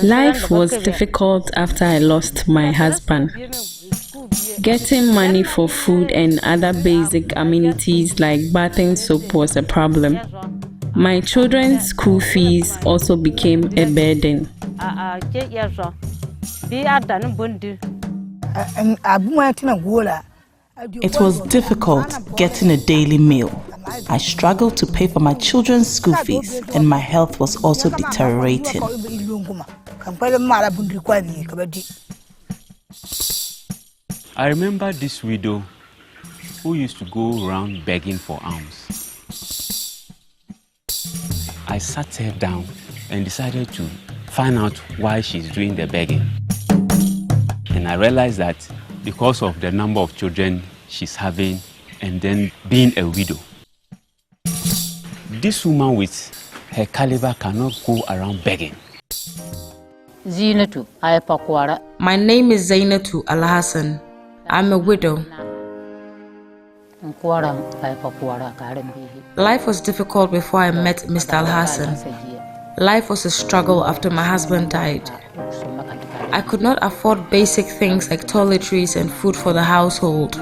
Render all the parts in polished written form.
Life was difficult after I lost my husband. Getting money for food and other basic amenities like bathing soap was a problem. My children's school fees also became a burden. It was difficult getting a daily meal. I struggled to pay for my children's school fees, and my health was also deteriorating. I remember this widow who used to go around begging for alms. I sat her down and decided to find out why she's doing the begging. And I realized that because of the number of children she's having and then being a widow, this woman with her caliber cannot go around begging. My name is Zainatu Alhassan. I'm a widow. Life was difficult before I met Mr. Alhassan. Life was a struggle after my husband died. I could not afford basic things like toiletries and food for the household.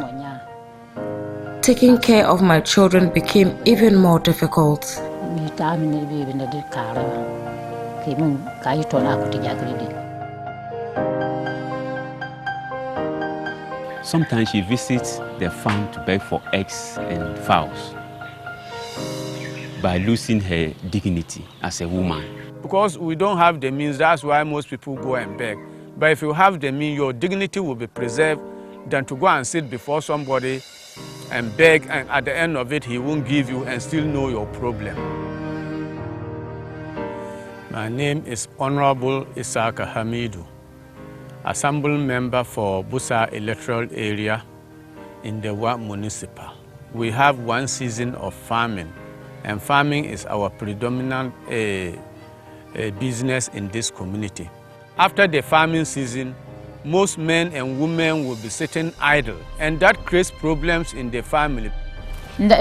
Taking care of my children became even more difficult. Sometimes she visits the farm to beg for eggs and fowls by losing her dignity as a woman. Because we don't have the means, that's why most people go and beg. But if you have the means, your dignity will be preserved than to go and sit before somebody and beg, and at the end of it, he won't give you and still know your problem. My name is Honorable Isaka Hamidu, Assembly Member for Busa Electoral Area in the Wa Municipal. We have one season of farming, and farming is our predominant business in this community. After the farming season, most men and women will be sitting idle, and that creates problems in the family. I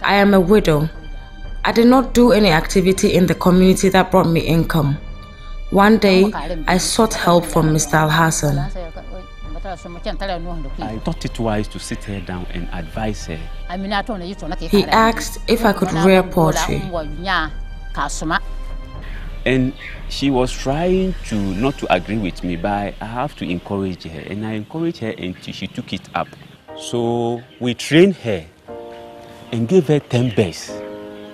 am a widow. I did not do any activity in the community that brought me income. One day, I sought help from Mr. Alhassan. I thought it wise to sit her down and advise her. He asked if I could rear poultry. And she was trying not to agree with me, but I have to encourage her. And I encouraged her until she took it up. So we trained her and gave her 10 birds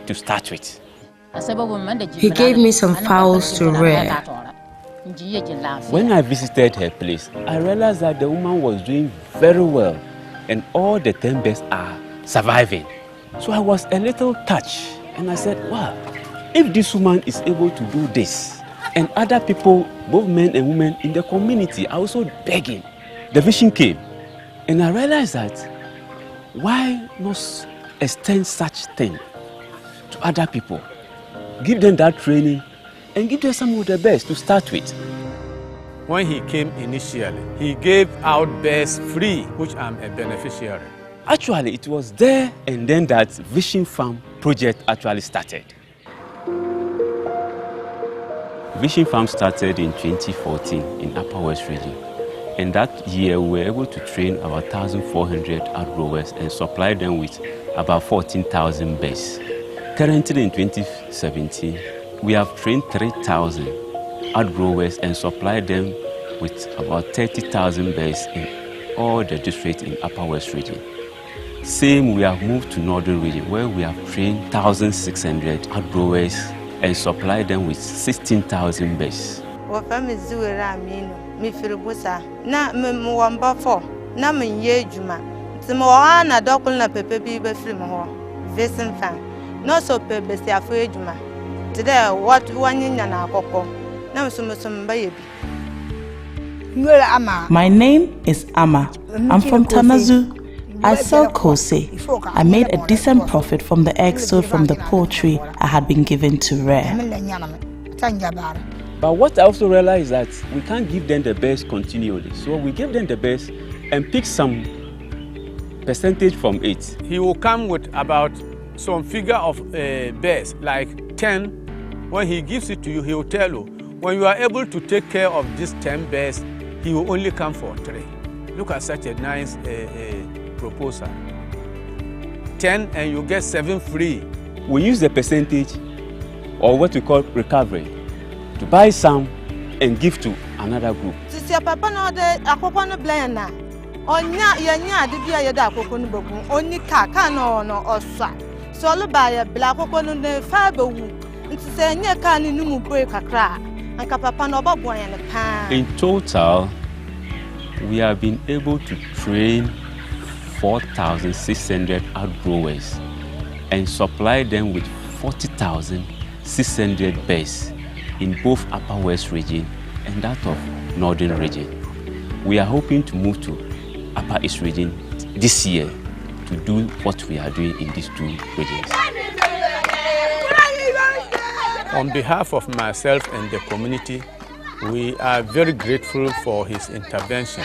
to start with. He gave me some fowls to rear. When I visited her place, I realized that the woman was doing very well and all the 10 birds are surviving. So I was a little touched and I said, wow, if this woman is able to do this and other people, both men and women in the community are also begging, the vision came. And I realized that why not extend such thing to other people? Give them that training and give them some of the best to start with. When he came initially, he gave out birds free, which I'm a beneficiary. Actually, it was there and then that Vision Farm project actually started. Vision Farm started in 2014 in Upper West Region. And that year, we were able to train about 1,400 outgrowers and supply them with about 14,000 birds. Currently in 2017, we have trained 3,000 outgrowers and supplied them with about 30,000 birds in all the districts in Upper West Region. Same, we have moved to Northern Region where we have trained 1,600 outgrowers and supplied them with 16,000 birds. My name is Amma. I'm from Tamazu. I sell kose. I made a decent profit from the eggs sold from the poultry I had been given to rear. But what I also realized is that we can't give them the best continually. So we give them the best and pick some percentage from it. He will come with about some figure of bears, like 10. When he gives it to you, he will tell you, when you are able to take care of these 10 bears, he will only come for 3. Look at such a nice proposal. 10 and you get 7 free. We use the percentage, or what we call recovery, to buy some and give to another group. In total, we have been able to train 4,600 outgrowers and supply them with 40,600 bears in both Upper West region and that of Northern region. We are hoping to move to Upper East region this year to do what we are doing in these 2 regions. On behalf of myself and the community, we are very grateful for his intervention.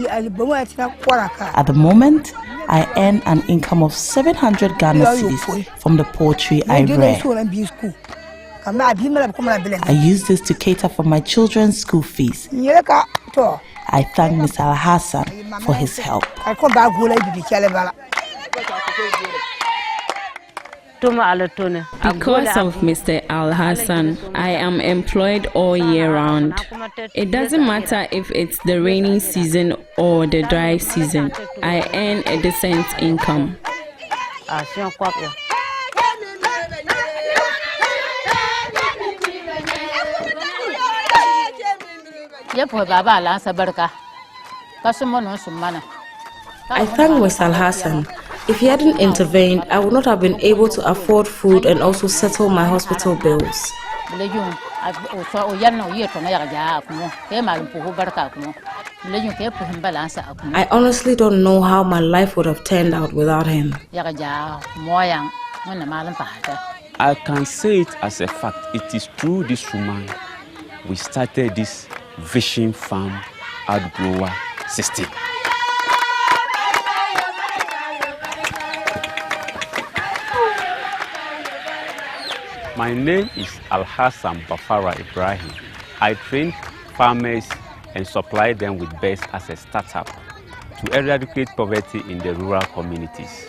At the moment, I earn an income of 700 Ghana cedis from the poultry I rear. I use this to cater for my children's school fees. I thank Mr. Alhassan for his help. Because of Mr. Alhassan, I am employed all year round. It doesn't matter if it's the rainy season or the dry season. I earn a decent income. I thank Mr. Alhassan. If he hadn't intervened, I would not have been able to afford food and also settle my hospital bills. I honestly don't know how my life would have turned out without him. I can say it as a fact. It is through this woman we started this Vision Farm outgrower system. My name is Ibrahim Bafara Alhassan. I train farmers and supply them with bears as a startup to eradicate poverty in the rural communities.